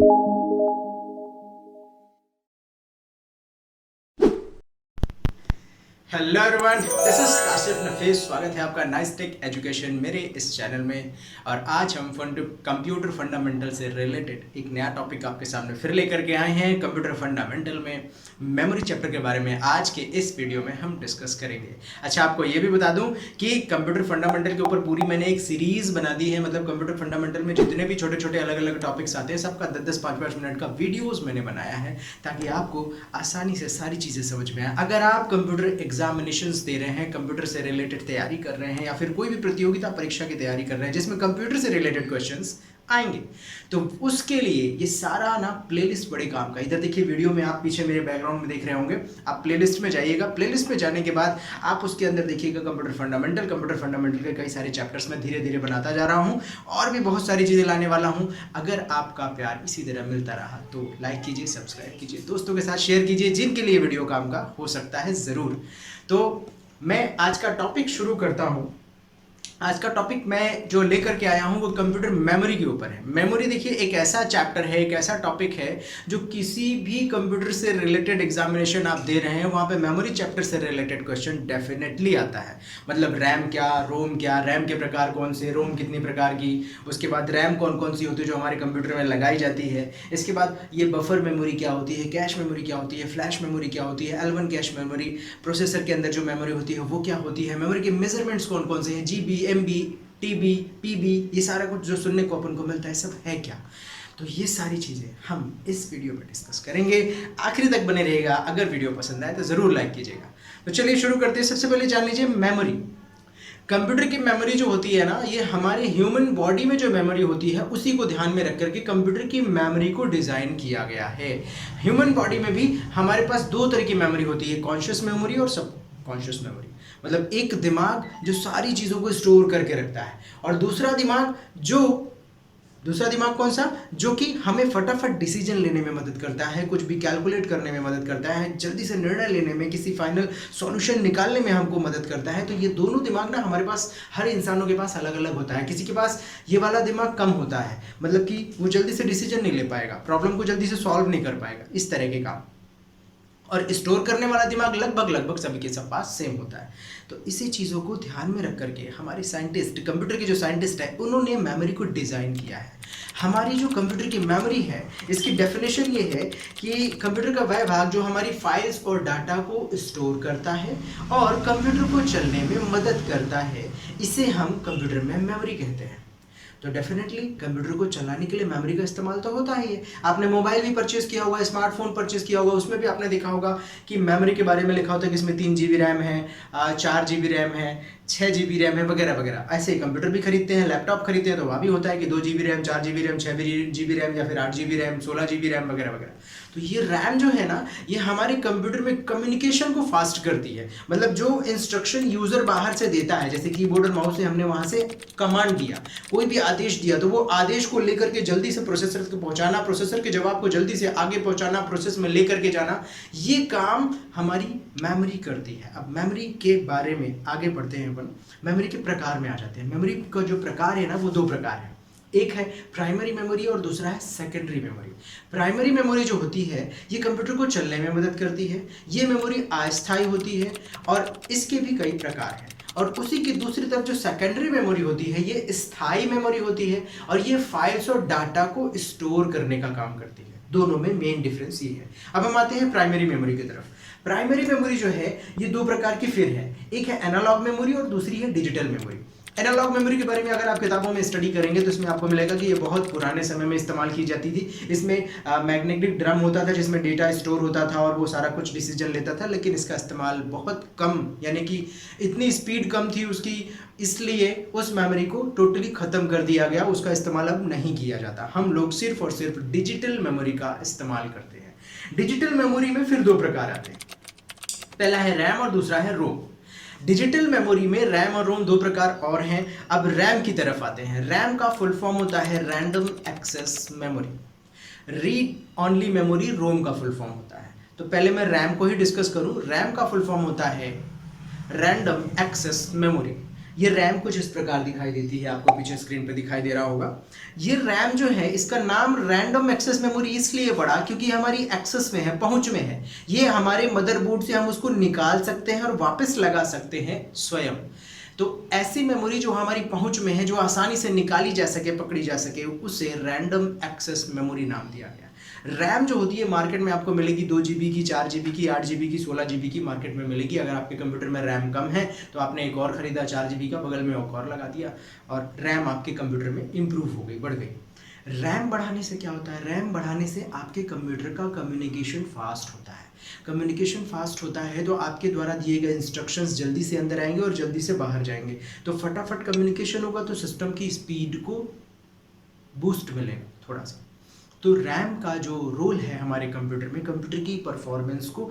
Hello everyone, this is Kashif Nafees. स्वागत है आपका नाइस टेक एजुकेशन मेरे इस चैनल में। और आज हम कंप्यूटर फंडामेंटल से रिलेटेड एक नया टॉपिक आपके सामने फिर लेकर के आए हैं। कंप्यूटर फंडामेंटल में मेमोरी चैप्टर के बारे में आज के इस वीडियो में हम डिस्कस करेंगे। अच्छा, आपको ये भी बता दूं कि कंप्यूटर फंडामेंटल के ऊपर पूरी मैंने एक सीरीज बना दी है। मतलब कंप्यूटर फंडामेंटल में जितने भी छोटे छोटे अलग अलग टॉपिक्स आते हैं सबका 10-10, 5-5 मिनट का वीडियोज मैंने बनाया है ताकि आपको आसानी से सारी चीज़ें समझ में आए। अगर आप कंप्यूटर एग्जामिनेशंस दे रहे हैं, कंप्यूटर से रिलेटेड तैयारी कर रहे हैं, या फिर कोई भी प्रतियोगिता परीक्षा की तैयारी कर रहे हैं जिसमें कंप्यूटर से रिलेटेड क्वेश्चंस आएंगे, तो उसके लिए ये सारा ना प्लेलिस्ट बड़े काम का। इधर देखिए, वीडियो में आप पीछे मेरे बैकग्राउंड में देख रहे होंगे। आप प्लेलिस्ट में जाइएगा। प्लेलिस्ट में जाने के बाद आप उसके अंदर देखिएगा कंप्यूटर फंडामेंटल के कई सारे चैप्टर्स में धीरे धीरे बनाता जा रहा हूँ और भी बहुत सारी चीज़ें लाने वाला हूँ। अगर आपका प्यार इसी तरह मिलता रहा तो लाइक कीजिए, सब्सक्राइब कीजिए, दोस्तों के साथ शेयर कीजिए जिनके लिए वीडियो काम का हो सकता है ज़रूर। तो मैं आज का टॉपिक शुरू करता हूँ। आज का टॉपिक मैं जो लेकर के आया हूँ वो कंप्यूटर मेमोरी के ऊपर है। मेमोरी देखिए एक ऐसा चैप्टर है, एक ऐसा टॉपिक है जो किसी भी कंप्यूटर से रिलेटेड एग्जामिनेशन आप दे रहे हैं वहाँ पे मेमोरी चैप्टर से रिलेटेड क्वेश्चन डेफिनेटली आता है। मतलब रैम क्या, रोम क्या, रैम के प्रकार कौन से, रोम कितनी प्रकार की, उसके बाद रैम कौन कौन सी होती है जो हमारे कंप्यूटर में लगाई जाती है, इसके बाद ये बफर मेमोरी क्या होती है, कैश मेमोरी क्या होती है, फ्लैश मेमोरी क्या होती है, L1 कैश मेमोरी, प्रोसेसर के अंदर जो मेमोरी होती है वो क्या होती है, मेमोरी के मेजरमेंट्स कौन कौन से हैं, GB, MB, TB, PB, ये सारा कुछ जो सुनने को अपन को मिलता है सब है क्या। तो ये सारी चीज़ें हम इस वीडियो में डिस्कस करेंगे। आखिरी तक बने रहेगा। अगर वीडियो पसंद आए तो ज़रूर लाइक कीजिएगा। तो चलिए शुरू करते हैं। सबसे पहले जान लीजिए मेमोरी। कंप्यूटर की मेमोरी जो होती है ना, ये हमारे ह्यूमन बॉडी में जो मेमोरी होती है उसी को ध्यान में रख करके कंप्यूटर की मेमोरी को डिज़ाइन किया गया है। ह्यूमन बॉडी में भी हमारे पास दो तरह की मेमोरी होती है, कॉन्शियस मेमोरी और सब कॉन्शियस मेमोरी। मतलब एक दिमाग जो सारी चीज़ों को स्टोर करके रखता है, और दूसरा दिमाग कौन सा, जो कि हमें फटाफट डिसीजन लेने में मदद करता है, कुछ भी कैलकुलेट करने में मदद करता है, जल्दी से निर्णय लेने में, किसी फाइनल सॉल्यूशन निकालने में हमको मदद करता है। तो ये दोनों दिमाग ना हमारे पास, हर इंसानों के पास अलग अलग होता है। किसी के पास ये वाला दिमाग कम होता है, मतलब कि वो जल्दी से डिसीजन नहीं ले पाएगा, प्रॉब्लम को जल्दी से सॉल्व नहीं कर पाएगा, इस तरह के काम। और स्टोर करने वाला दिमाग लगभग सभी के सब पास सेम होता है। तो इसी चीज़ों को ध्यान में रख करके हमारे साइंटिस्ट, कंप्यूटर के जो साइंटिस्ट है, उन्होंने मेमोरी को डिज़ाइन किया है। हमारी जो कंप्यूटर की मेमोरी है, इसकी डेफिनेशन ये है कि कंप्यूटर का वह भाग जो हमारी फाइल्स और डाटा को स्टोर करता है और कंप्यूटर को चलने में मदद करता है, इसे हम कंप्यूटर में मेमोरी कहते हैं। तो डेफिनेटली कंप्यूटर को चलाने के लिए मेमोरी का इस्तेमाल तो होता ही है। आपने मोबाइल भी परचेज किया होगा, स्मार्टफोन परचेज किया होगा, उसमें भी आपने देखा होगा कि मेमोरी के बारे में लिखा होता है कि इसमें 3 GB रैम है, 4 GB रैम है, 6 GB रैम है, वगैरह वगैरह। ऐसे ही कंप्यूटर भी खरीदते हैं, लैपटॉप खरीदते हैं तो वहाँ भी होता है कि 2 GB RAM, 4 GB RAM, 6 GB RAM, या फिर 8 GB रैम, 16 GB रैम, वगैरह वगैरह। तो ये रैम जो है ना, ये हमारे कंप्यूटर में कम्युनिकेशन को फास्ट करती है। मतलब जो इंस्ट्रक्शन यूज़र बाहर से देता है, जैसे कीबोर्ड और माउस से हमने वहाँ से कमांड दिया, कोई भी आदेश दिया, तो वो आदेश को लेकर के जल्दी से प्रोसेसर को पहुँचाना, प्रोसेसर के जवाब को जल्दी से आगे पहुँचाना, प्रोसेस में लेकर के जाना, ये काम हमारी मेमोरी करती है। अब मेमोरी के बारे में आगे बढ़ते हैं अपन। मेमोरी के प्रकार में आ जाते हैं। मेमोरी का जो प्रकार है ना, वो दो प्रकार है। एक है प्राइमरी मेमोरी और दूसरा है सेकेंडरी मेमोरी। प्राइमरी मेमोरी जो होती है ये कंप्यूटर को चलने में मदद करती है। ये मेमोरी अस्थायी होती है और इसके भी कई प्रकार हैं। और उसी की दूसरी तरफ जो सेकेंडरी मेमोरी होती है ये स्थायी मेमोरी होती है और ये फाइल्स और डाटा को स्टोर करने का काम करती है। दोनों में मेन डिफरेंस ये है। अब हम आते हैं प्राइमरी मेमोरी की तरफ। प्राइमरी मेमोरी जो है ये दो प्रकार की फिर है। एक है एनालॉग मेमोरी और दूसरी है डिजिटल मेमोरी। एनालॉग मेमोरी के बारे में अगर आप किताबों में स्टडी करेंगे तो इसमें आपको मिलेगा कि ये बहुत पुराने समय में इस्तेमाल की जाती थी। इसमें मैग्नेटिक ड्रम होता था जिसमें डेटा स्टोर होता था और वो सारा कुछ डिसीजन लेता था, लेकिन इसका इस्तेमाल बहुत कम, यानी कि इतनी स्पीड कम थी उसकी, इसलिए उस मेमोरी को टोटली ख़त्म कर दिया गया। उसका इस्तेमाल अब नहीं किया जाता। हम लोग सिर्फ और सिर्फ डिजिटल मेमोरी का इस्तेमाल करते हैं। डिजिटल मेमोरी में फिर दो प्रकार आते हैं। पहला है रैम और दूसरा है रोम। डिजिटल मेमोरी में रैम और रोम दो प्रकार और हैं। अब रैम की तरफ आते हैं। रैम का फुल फॉर्म होता है random access memory. Read only memory ROM का फुल फॉर्म होता है। तो पहले मैं रैम को ही डिस्कस करूं। रैम का फुल फॉर्म होता है रैंडम एक्सेस मेमोरी। ये रैम कुछ इस प्रकार दिखाई देती है, आपको पीछे स्क्रीन पे दिखाई दे रहा होगा। ये रैम जो है इसका नाम रैंडम एक्सेस मेमोरी इसलिए पड़ा क्योंकि हमारी एक्सेस में है, पहुंच में है। ये हमारे मदरबोर्ड से हम उसको निकाल सकते हैं और वापस लगा सकते हैं स्वयं। तो ऐसी मेमोरी जो हमारी पहुंच में है, जो आसानी से निकाली जा सके, पकड़ी जा सके, उसे रैंडम एक्सेस मेमोरी नाम दिया गया। रैम जो होती है मार्केट में आपको मिलेगी 2 GB की, 4 GB की, 8 GB की, 16 GB की मार्केट में मिलेगी। अगर आपके कंप्यूटर में रैम कम है तो आपने एक और खरीदा 4 GB का, बगल में एक और लगा दिया और रैम आपके कंप्यूटर में इंप्रूव हो गई, बढ़ गई। रैम बढ़ाने से क्या होता है? रैम बढ़ाने से आपके कंप्यूटर का कम्युनिकेशन फास्ट होता है। कम्युनिकेशन फास्ट होता है तो आपके द्वारा दिए गए इंस्ट्रक्शंस जल्दी से अंदर आएंगे और जल्दी से बाहर जाएंगे, तो फटाफट कम्युनिकेशन होगा, तो सिस्टम की स्पीड को बूस्ट मिलेगा थोड़ा सा। तो रैम का जो रोल है हमारे कंप्यूटर में, कंप्यूटर की परफॉर्मेंस को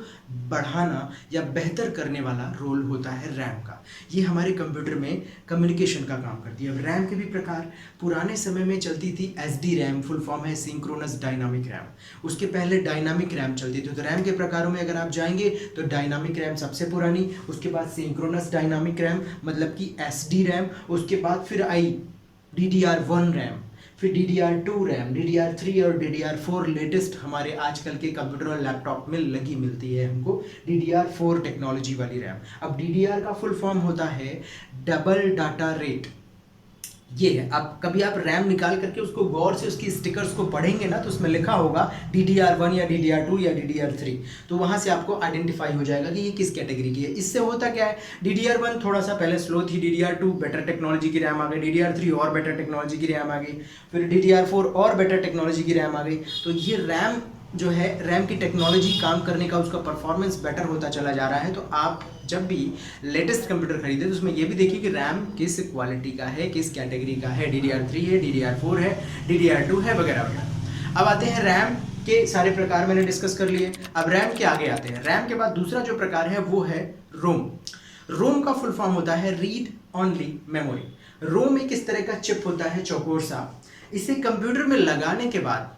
बढ़ाना या बेहतर करने वाला रोल होता है रैम का। ये हमारे कंप्यूटर में कम्युनिकेशन का काम करती है। अब रैम के भी प्रकार, पुराने समय में चलती थी एसडी रैम, फुल फॉर्म है सिंक्रोनस डायनामिक रैम। उसके पहले डायनामिक रैम चलती थी। तो रैम के प्रकारों में अगर आप जाएंगे तो डायनामिक रैम सबसे पुरानी, उसके बाद सिंक्रोनस डायनामिक रैम मतलब कि एसडी रैम, उसके बाद फिर आई DDR1 रैम, फिर DDR2 रैम, DDR3 और DDR4 लेटेस्ट हमारे आजकल के कंप्यूटर और लैपटॉप में लगी मिलती है हमको DDR4 टेक्नोलॉजी वाली रैम। अब DDR का फुल फॉर्म होता है डबल डाटा रेट। ये है, अब कभी आप रैम निकाल करके उसको गौर से उसकी स्टिकर्स को पढ़ेंगे ना तो उसमें लिखा होगा DDR1 या DDR2 या DDR3, तो वहाँ से आपको आइडेंटिफाई हो जाएगा कि ये किस कैटेगरी की है। इससे होता क्या है, DDR1 थोड़ा सा पहले स्लो थी, DDR2 बेटर टेक्नोलॉजी की रैम आ गई, DDR3 और बेटर टेक्नोलॉजी की रैम आ गई, फिर DDR4 और बेटर टेक्नोलॉजी की रैम आ गई। तो ये रैम जो है, रैम की टेक्नोलॉजी काम करने का उसका परफॉर्मेंस बेटर होता चला जा रहा है। तो आप जब भी लेटेस्ट कंप्यूटर खरीदे तो उसमें ये भी देखिए कि रैम किस क्वालिटी का है, किस कैटेगरी का है, DDR3 है, DDR4 है, DDR2 है, वगैरह वगैरह। अब आते हैं रैम के सारे प्रकार मैंने डिस्कस कर लिए। अब रैम के आगे आते हैं। रैम के बाद दूसरा जो प्रकार है वो है रोम। रोम का फुल फॉर्म होता है रीड ऑनली मेमोरी। रोम एक इस तरह का चिप होता है चौकोर सा। इसे कंप्यूटर में लगाने के बाद,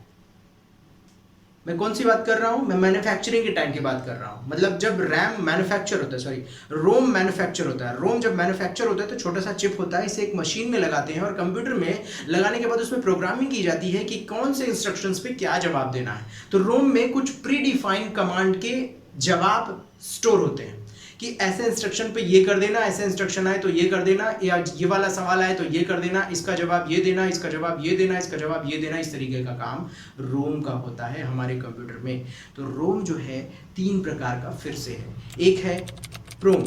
मैं कौन सी बात कर रहा हूं, मैं मैन्युफैक्चरिंग के टाइम की बात कर रहा हूं। मतलब जब रैम मैन्युफैक्चर होता है, सॉरी रोम मैन्युफैक्चर होता है। रोम जब मैन्युफैक्चर होता है तो छोटा सा चिप होता है, इसे एक मशीन में लगाते हैं और कंप्यूटर में लगाने के बाद उसमें प्रोग्रामिंग की जाती है कि कौन से इंस्ट्रक्शंस पे क्या जवाब देना है। तो रोम में कुछ प्री डिफाइंड कमांड के जवाब स्टोर होते हैं कि ऐसे इंस्ट्रक्शन पे ये कर देना, ऐसे इंस्ट्रक्शन आए तो ये कर देना, या ये वाला सवाल आए तो ये कर देना, इसका जवाब ये देना, इसका जवाब ये देना, इसका जवाब ये देना। इस तरीके का काम रोम का होता है हमारे कंप्यूटर में। तो रोम जो है 3 प्रकार का फिर से है। एक है प्रोम,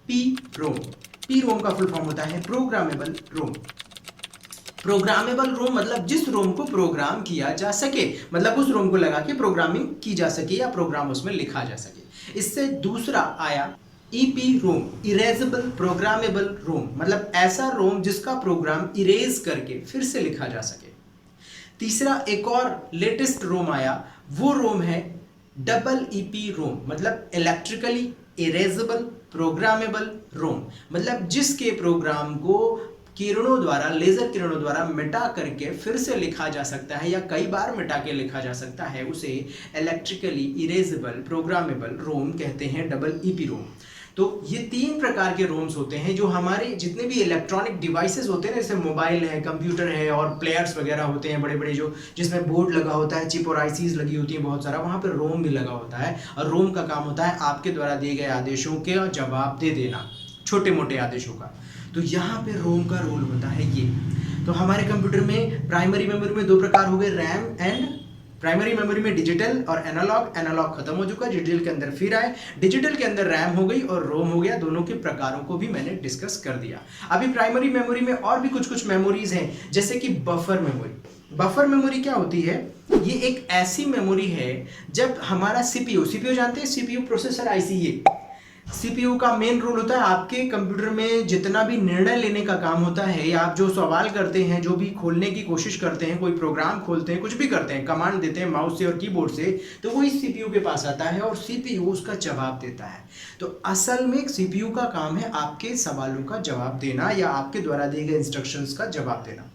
पी रोम। पी रोम का फुल फॉर्म होता है प्रोग्रामेबल रोम। प्रोग्रामेबल रोम मतलब जिस रोम को प्रोग्राम किया जा सके, मतलब उस रोम को लगा के प्रोग्रामिंग की जा सके या प्रोग्राम उसमें लिखा जा सके। इससे दूसरा आया ईपी रोम, इरेजेबल प्रोग्रामेबल रोम, मतलब ऐसा रोम जिसका प्रोग्राम इरेज करके फिर से लिखा जा सके। तीसरा एक और लेटेस्ट रोम आया, वो रोम है डबल ईपी रोम, मतलब इलेक्ट्रिकली इरेजेबल प्रोग्रामेबल रोम, मतलब जिसके प्रोग्राम को किरणों द्वारा, लेजर किरणों द्वारा मिटा करके फिर से लिखा जा सकता है या कई बार मिटा के लिखा जा सकता है, उसे इलेक्ट्रिकली इरेजेबल प्रोग्रामेबल रोम कहते हैं, डबल ईपी रोम। तो ये 3 प्रकार के रोम्स होते हैं जो हमारे जितने भी इलेक्ट्रॉनिक डिवाइसेस होते हैं, जैसे मोबाइल है, कंप्यूटर है और प्लेयर्स वगैरह होते हैं बड़े बड़े, जो जिसमें बोर्ड लगा होता है, चिप और आईसीज लगी होती है बहुत सारा, वहाँ पर रोम भी लगा होता है। और रोम का काम होता है आपके द्वारा दिए गए आदेशों के जवाब दे देना, छोटे मोटे आदेशों का। तो यहाँ पे रोम का रोल होता है ये। तो हमारे कंप्यूटर में प्राइमरी मेमोरी में 2 प्रकार हो गए, रैम एंड प्राइमरी मेमोरी में डिजिटल और एनालॉग। एनालॉग खत्म हो चुका, डिजिटल के अंदर फिर आए, डिजिटल के अंदर रैम हो गई और रोम हो गया। दोनों के प्रकारों को भी मैंने डिस्कस कर दिया। अभी प्राइमरी मेमोरी में और भी कुछ कुछ मेमोरीज हैं, जैसे कि बफर मेमोरी। बफर मेमोरी क्या होती है, ये एक ऐसी मेमोरी है जब हमारा सीपीयू जानते हैं, सीपीयू प्रोसेसर आईसी, ये सीपीयू का मेन रोल होता है आपके कंप्यूटर में जितना भी निर्णय लेने का काम होता है, या आप जो सवाल करते हैं, जो भी खोलने की कोशिश करते हैं, कोई प्रोग्राम खोलते हैं, कुछ भी करते हैं, कमांड देते हैं माउस से और कीबोर्ड से, तो वो इस सीपीयू के पास आता है और सीपीयू उसका जवाब देता है। तो असल में सीपीयू का काम है आपके सवालों का जवाब देना या आपके द्वारा दिए गए इंस्ट्रक्शंस का जवाब देना।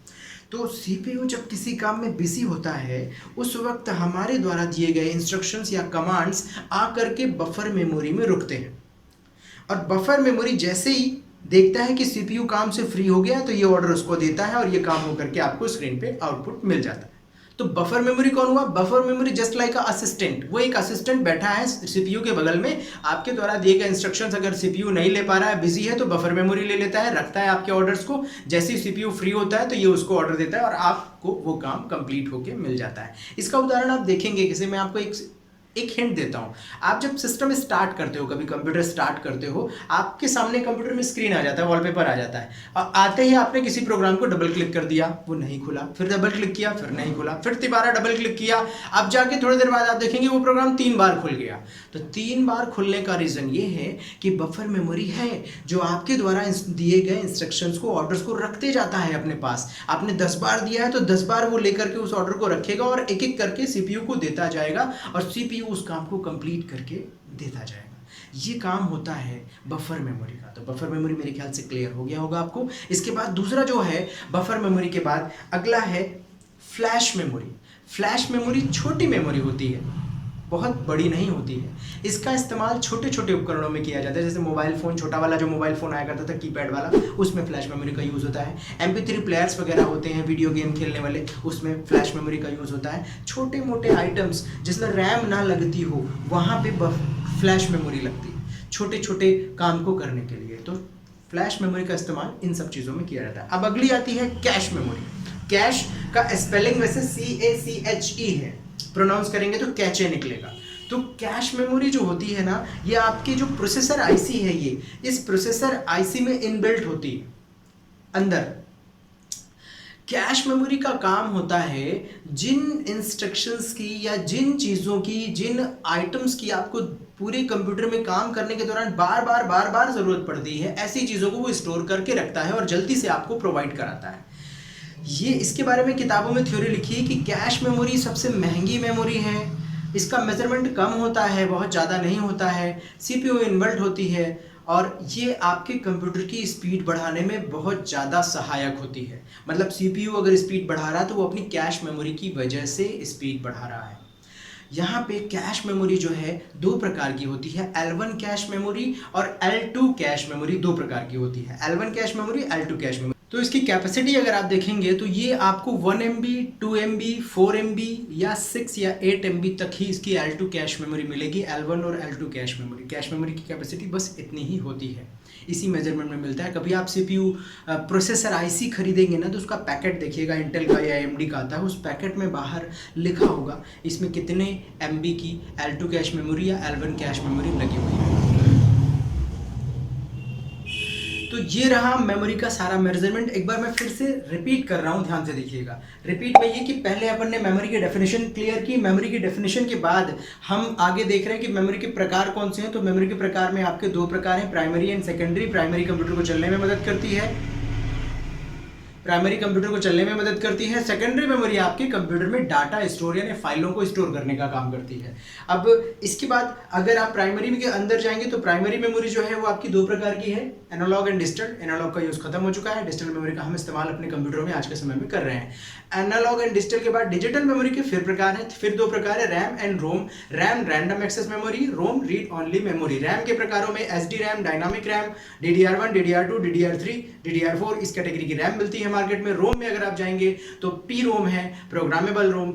तो सीपीयू जब किसी काम में बिजी होता है, उस वक्त हमारे द्वारा दिए गए इंस्ट्रक्शंस या कमांड्स आकर के बफर मेमोरी में रुकते हैं। और बफर मेमोरी जैसे ही देखता है कि सीपीयू काम से फ्री हो गया तो ये ऑर्डर उसको देता है और ये काम होकर के आपको स्क्रीन पे आउटपुट मिल जाता है। तो बफर मेमोरी कौन हुआ? Buffer memory just like a assistant, वो एक असिस्टेंट बैठा है सीपीयू के बगल में, आपके द्वारा दिए गए इंस्ट्रक्शंस अगर सीपीयू नहीं ले पा रहा है, बिजी है, तो बफर मेमोरी ले लेता है, रखता है आपके ऑर्डर्स को, जैसे ही सीपीयू फ्री होता है तो ये उसको ऑर्डर देता है और आपको वो काम कंप्लीट होके मिल जाता है। इसका उदाहरण आप देखेंगे किसी, मैं आपको एक हिंट देता हूं। आप जब सिस्टम स्टार्ट करते हो, कभी कंप्यूटर स्टार्ट करते हो, आपके सामने कंप्यूटर में स्क्रीन आ जाता है, वॉलपेपर आ जाता है, और आते ही आपने किसी प्रोग्राम को डबल क्लिक कर दिया, वो नहीं खुला, फिर डबल क्लिक किया, फिर नहीं खुला, फिर दोबारा डबल क्लिक किया, अब जाके थोड़ी देर बाद आप देखेंगे वो प्रोग्राम 3 बार खुल गया। तो 3 बार खुलने का रीजन ये है कि बफर मेमोरी है जो आपके द्वारा दिए गए इंस्ट्रक्शंस को, ऑर्डर्स को रखते जाता है अपने पास। आपने 10 बार दिया है तो 10 बार वो लेकर के उस ऑर्डर को रखेगा और एक एक करके सीपीयू को देता जाएगा और सीपीयू उस काम को कंप्लीट करके देता जाएगा। ये काम होता है बफर मेमोरी का। तो बफर मेमोरी मेरे ख्याल से क्लियर हो गया होगा आपको। इसके बाद दूसरा जो है बफर मेमोरी के बाद अगला है फ्लैश मेमोरी। फ्लैश मेमोरी छोटी मेमोरी होती है, बहुत बड़ी नहीं होती है। इसका इस्तेमाल छोटे छोटे उपकरणों में किया जाता है, जैसे मोबाइल फ़ोन, छोटा वाला जो मोबाइल फ़ोन आया करता था कीपैड वाला, उसमें फ्लैश मेमोरी का यूज़ होता है। MP3 प्लेयर्स वगैरह होते हैं वीडियो गेम खेलने वाले, उसमें फ्लैश मेमोरी का यूज़ होता है। छोटे मोटे आइटम्स जिसमें रैम ना लगती हो वहाँ पे फ्लैश मेमोरी लगती है, छोटे छोटे काम को करने के लिए। तो फ्लैश मेमोरी का इस्तेमाल इन सब चीज़ों में किया जाता है। अब अगली आती है कैश मेमोरी। कैश का स्पेलिंग वैसे CACHE है, प्रोनाउंस करेंगे तो कैचे निकलेगा। तो कैश मेमोरी जो होती है ना, ये आपकी जो प्रोसेसर आईसी है, ये इस प्रोसेसर आईसी में इनबिल्ट होती है अंदर। कैश मेमोरी का काम होता है जिन इंस्ट्रक्शंस की या जिन चीज़ों की, जिन आइटम्स की आपको पूरे कंप्यूटर में काम करने के दौरान बार बार ज़रूरत पड़ती है, ऐसी चीज़ों को वो स्टोर करके रखता है और जल्दी से आपको प्रोवाइड कराता है। ये इसके बारे में किताबों में थ्योरी लिखी है कि कैश मेमोरी सबसे महंगी मेमोरी है, इसका मेजरमेंट कम होता है, बहुत ज़्यादा नहीं होता है, सीपीयू इनबिल्ट होती है और ये आपके कंप्यूटर की स्पीड बढ़ाने में बहुत ज़्यादा सहायक होती है। मतलब सीपीयू अगर स्पीड बढ़ा रहा है तो वो अपनी कैश मेमोरी की वजह से स्पीड बढ़ा रहा है। यहाँ पे कैश मेमोरी जो है 2 प्रकार की होती है, L1 कैश मेमोरी और L2 कैश मेमोरी 2 प्रकार की होती है। L1 cache memory, L2 cache memory. तो इसकी कैपेसिटी अगर आप देखेंगे तो ये आपको 1 MB, 2 MB, 4 MB या 6 या 8 MB तक ही इसकी L2 कैश मेमोरी मिलेगी। L1 और L2 कैश मेमोरी की कैपेसिटी बस इतनी ही होती है, इसी मेजरमेंट में मिलता है। कभी आप CPU प्रोसेसर आईसी खरीदेंगे ना तो उसका पैकेट देखिएगा, इंटेल का या AMD का आता है, उस पैकेट में बाहर लिखा होगा इसमें कितने MB की L2 कैश मेमोरी या L1 कैश मेमोरी लगी हुई है। तो ये रहा मेमोरी का सारा मेजरमेंट। एक बार मैं फिर से रिपीट कर रहा हूँ, ध्यान से देखिएगा। रिपीट में ये कि पहले अपन ने मेमोरी की डेफिनेशन क्लियर की, मेमोरी की डेफिनेशन के बाद हम आगे देख रहे हैं कि मेमोरी के प्रकार कौन से हैं। तो मेमोरी के प्रकार में आपके 2 प्रकार हैं, primary and secondary. Primary computer को चलने में मदद करती है, प्राइमरी कंप्यूटर को चलने में मदद करती है। सेकेंडरी मेमोरी आपके कंप्यूटर में डाटा स्टोर यानी फाइलों को स्टोर करने का काम करती है। अब इसके बाद अगर आप प्राइमरी के अंदर जाएंगे तो प्राइमरी मेमोरी जो है वो आपकी 2 प्रकार की है, एनालॉग एंड डिजिटल। एनालॉग का यूज खत्म हो चुका है, डिजिटल मेमोरी का हम इस्तेमाल अपने कंप्यूटर में आज के समय में कर रहे हैं। एनालॉग एंड डिजिटल के बाद डिजिटल मेमोरी के फिर प्रकार है, फिर 2 प्रकार है, RAM and ROM. RAM random access memory, ROM read only memory. RAM के प्रकारों में SD RAM, dynamic RAM, DDR1, DDR2, DDR3, DDR4 इस कैटेगरी की रैम मिलती है मार्केट में। रोम में अगर आप जाएंगे तो पी रोम है, प्रोग्रामेबल रोम,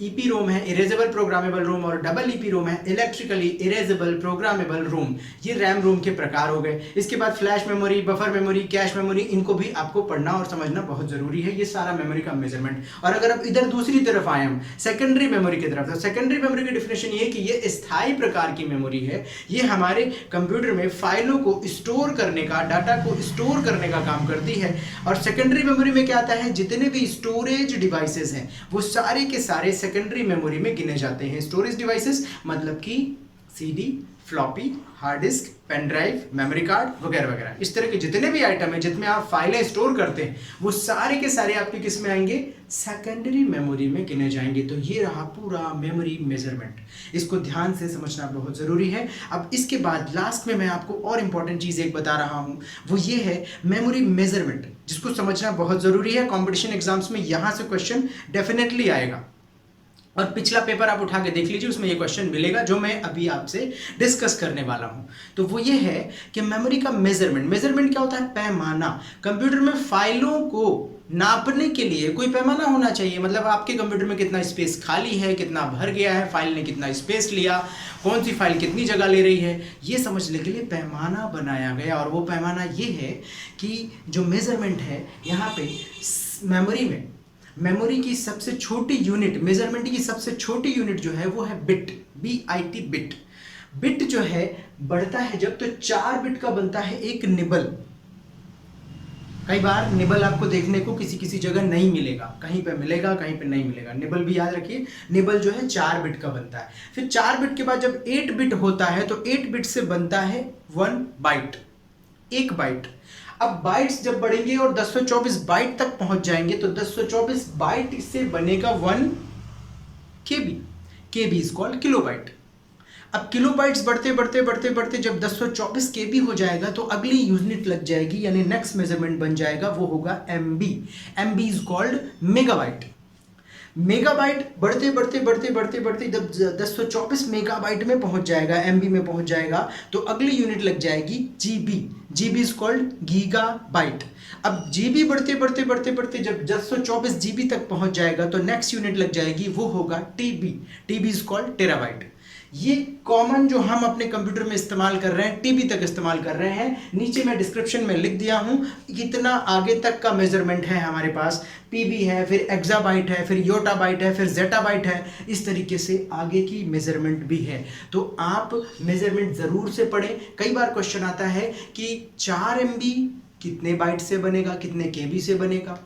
ईपी रोम है, इरेजेबल प्रोग्रामेबल रोम, और डबल ईपी रोम है, इलेक्ट्रिकली इरेजेबल प्रोग्रामेबल रोम। ये रैम रोम के प्रकार हो गए। इसके बाद flash memory, buffer memory, cache memory, इनको भी आपको पढ़ना और समझना बहुत जरूरी है। ये सारा मेमोरी का मेजरमेंट। और अगर आप इधर दूसरी तरफ आए हम सेकेंडरी मेमोरी की तरफ, तो सेकेंडरी मेमोरी की डेफिनेशन ये कि ये स्थायी प्रकार की मेमोरी है। ये हमारे कंप्यूटर में फाइलों को स्टोर करने का, डाटा को स्टोर करने का काम करती है। और सेकेंडरी मेमोरी में क्या आता है, जितने भी स्टोरेज डिवाइसेस हैं वो सारे के सारे सेकेंडरी मेमोरी में गिने जाते हैं। स्टोरेज डिवाइसेस मतलब कि CD, floppy, hard disk, pen drive, memory card वगैरह वगैरह, इस तरह के जितने भी आइटम हैं जिसमें आप फाइलें स्टोर करते हैं वो सारे के सारे आपके किस में आएंगे, सेकेंडरी मेमोरी में गिने जाएंगे। तो ये रहा पूरा मेमोरी मेजरमेंट, इसको ध्यान से समझना बहुत ज़रूरी है। अब इसके बाद लास्ट में मैं आपको और इम्पॉर्टेंट चीज़ एक बता रहा हूँ, वो ये है मेमोरी मेजरमेंट, जिसको समझना बहुत ज़रूरी है। कॉम्पिटिशन एग्जाम्स में यहाँ से क्वेश्चन डेफिनेटली आएगा। और पिछला पेपर आप उठा के देख लीजिए, उसमें ये क्वेश्चन मिलेगा जो मैं अभी आपसे डिस्कस करने वाला हूं। तो वो ये है कि मेमोरी का मेजरमेंट क्या होता है? पैमाना। कंप्यूटर में फाइलों को नापने के लिए कोई पैमाना होना चाहिए, मतलब आपके कंप्यूटर में कितना स्पेस खाली है, कितना भर गया है, फाइल ने कितना स्पेस लिया, कौन सी फाइल कितनी जगह ले रही है, ये समझने के लिए पैमाना बनाया गया। और वो पैमाना ये है कि जो मेजरमेंट है यहाँ पे मेमोरी की सबसे छोटी यूनिट, मेजरमेंट की सबसे छोटी यूनिट जो है वो है बिट, BIT बिट। बिट जो है बढ़ता है जब तो 4 बिट का बनता है एक निबल। कई बार निबल आपको देखने को किसी किसी जगह नहीं मिलेगा, कहीं पे मिलेगा कहीं पे नहीं मिलेगा। निबल भी याद रखिए, निबल जो है 4 बिट का बनता है। फिर 4 बिट के बाद जब 8 बिट होता है तो 8 बिट से बनता है 1 बाइट, 1 बाइट। अब बाइट्स जब बढ़ेंगे और 1024 बाइट तक पहुंच जाएंगे तो 1024 बाइट से बनेगा 1 KB। KB is called kilobyte. अब किलोबाइट्स बढ़ते बढ़ते बढ़ते बढ़ते जब 1024 KB हो जाएगा तो अगली यूनिट लग जाएगी, यानी नेक्स्ट मेजरमेंट बन जाएगा, वो होगा MB। MB is called megabyte. Megabyte बढ़ते बढ़ते बढ़ते बढ़ते बढ़ते जब 1024 मेगाबाइट में पहुंच जाएगा, MB में पहुंच जाएगा, तो अगली यूनिट लग जाएगी GB। GB is called gigabyte. अब GB बढ़ते बढ़ते बढ़ते बढ़ते जब 1024 GB तक पहुंच जाएगा तो नेक्स्ट यूनिट लग जाएगी, वो होगा TB। TB is called terabyte. ये कॉमन जो हम अपने कंप्यूटर में इस्तेमाल कर रहे हैं, TB तक इस्तेमाल कर रहे हैं। नीचे मैं डिस्क्रिप्शन में लिख दिया हूं कितना आगे तक का मेजरमेंट है हमारे पास। PB है, फिर एक्साबाइट है, फिर योटाबाइट है, फिर जेटाबाइट है, इस तरीके से आगे की मेजरमेंट भी है। तो आप मेजरमेंट जरूर से पढ़ें। कई बार क्वेश्चन आता है कि 4 MB कितने बाइट से बनेगा, कितने KB से बनेगा,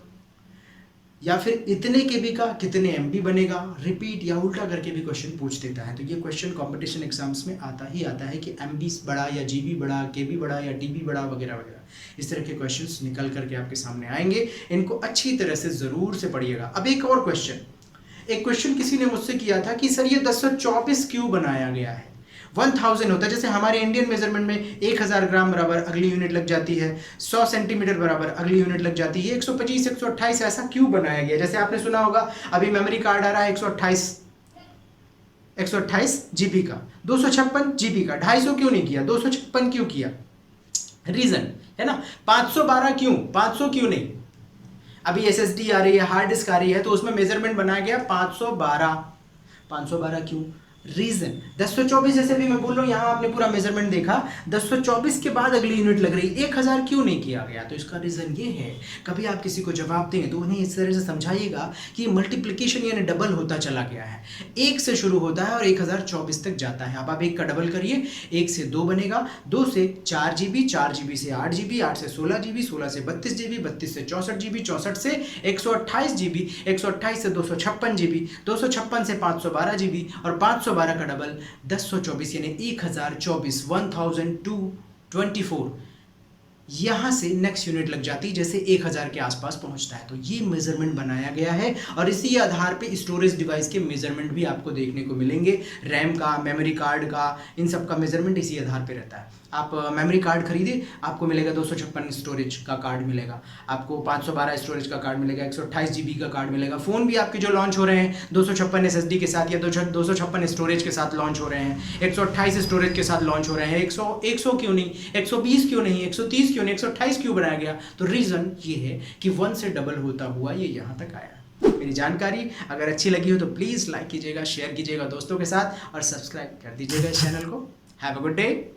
या फिर इतने KB का कितने MB बनेगा। रिपीट या उल्टा करके भी क्वेश्चन पूछ देता है। तो ये क्वेश्चन कंपटीशन एग्जाम्स में आता ही आता है कि MB बड़ा या GB बड़ा, KB बड़ा या TB बड़ा, वगैरह वगैरह। इस तरह के क्वेश्चंस निकल करके आपके सामने आएंगे। इनको अच्छी तरह से जरूर से पढ़िएगा। अब एक और एक क्वेश्चन किसी ने मुझसे किया था कि सर ये 1024 क्यों बनाया गया है? 1000 होता है, जैसे हमारे इंडियन मेजरमेंट में 1000 ग्राम बराबर अगली यूनिट लग जाती है, 100 सेंटीमीटर बराबर अगली यूनिट लग जाती है। 125, 128 ऐसा क्यों बनाया गया? जैसे आपने सुना होगा अभी मेमोरी कार्ड आ रहा है 128 GB का, 256 GB का। 250 क्यों नहीं किया, 256 क्यों किया? रीजन है ना। 512 क्यों, 500 क्यों नहीं? अभी SSD आ रही है, हार्ड डिस्क आ रही है, तो उसमें मेजरमेंट बनाया गया 512 क्यों? रीजन 1024, जैसे भी मैं बोल रहा हूं, यहां आपने पूरा मेजरमेंट देखा, 1024 के बाद अगली यूनिट लग रही, 1000 क्यों नहीं किया गया? तो इसका रीजन ये है, कभी आप किसी को जवाब दें तो उन्हें इस तरह से समझाइएगा कि मल्टीप्लिकेशन यानी डबल होता चला गया है। 1 से शुरू होता है और 1024 तक जाता है। अब आप 1 का डबल करिए, 1 से 2 बनेगा, 2 से 4 GB, 4 GB से 8 GB, 8 से 16 GB, 16 से 32 GB, 32 से 64 GB, 64 से 128 GB, 128 से 256 GB, 256 से 512 GB, और 512 का डबल 1024 यानी 1024, 1224। यहां से नेक्स्ट यूनिट लग जाती है जैसे 1000 के आसपास पहुंचता है। तो ये मेजरमेंट बनाया गया है और इसी आधार पे स्टोरेज डिवाइस के मेजरमेंट भी आपको देखने को मिलेंगे। रैम का, मेमोरी कार्ड का, इन सब का मेजरमेंट इसी आधार पे रहता है। आप मेमोरी कार्ड खरीदे, आपको मिलेगा 256 स्टोरेज का कार्ड मिलेगा, आपको 512 स्टोरेज का कार्ड मिलेगा, 128 GB का कार्ड मिलेगा। फ़ोन भी आपके जो लॉन्च हो रहे हैं 256 SSD के साथ या 256 स्टोरेज के साथ लॉन्च हो रहे हैं, 128 स्टोरेज के साथ लॉन्च हो रहे हैं। 100 क्यों नहीं, 120 क्यों नहीं, 130 क्यों नहीं, 128 क्यों बनाया गया? तो रीज़न ये है कि 1 से डबल होता हुआ ये यहाँ तक आया। मेरी जानकारी अगर अच्छी लगी हो तो प्लीज़ लाइक कीजिएगा, शेयर कीजिएगा दोस्तों के साथ और सब्सक्राइब कर दीजिएगा इस चैनल को। Have a good day.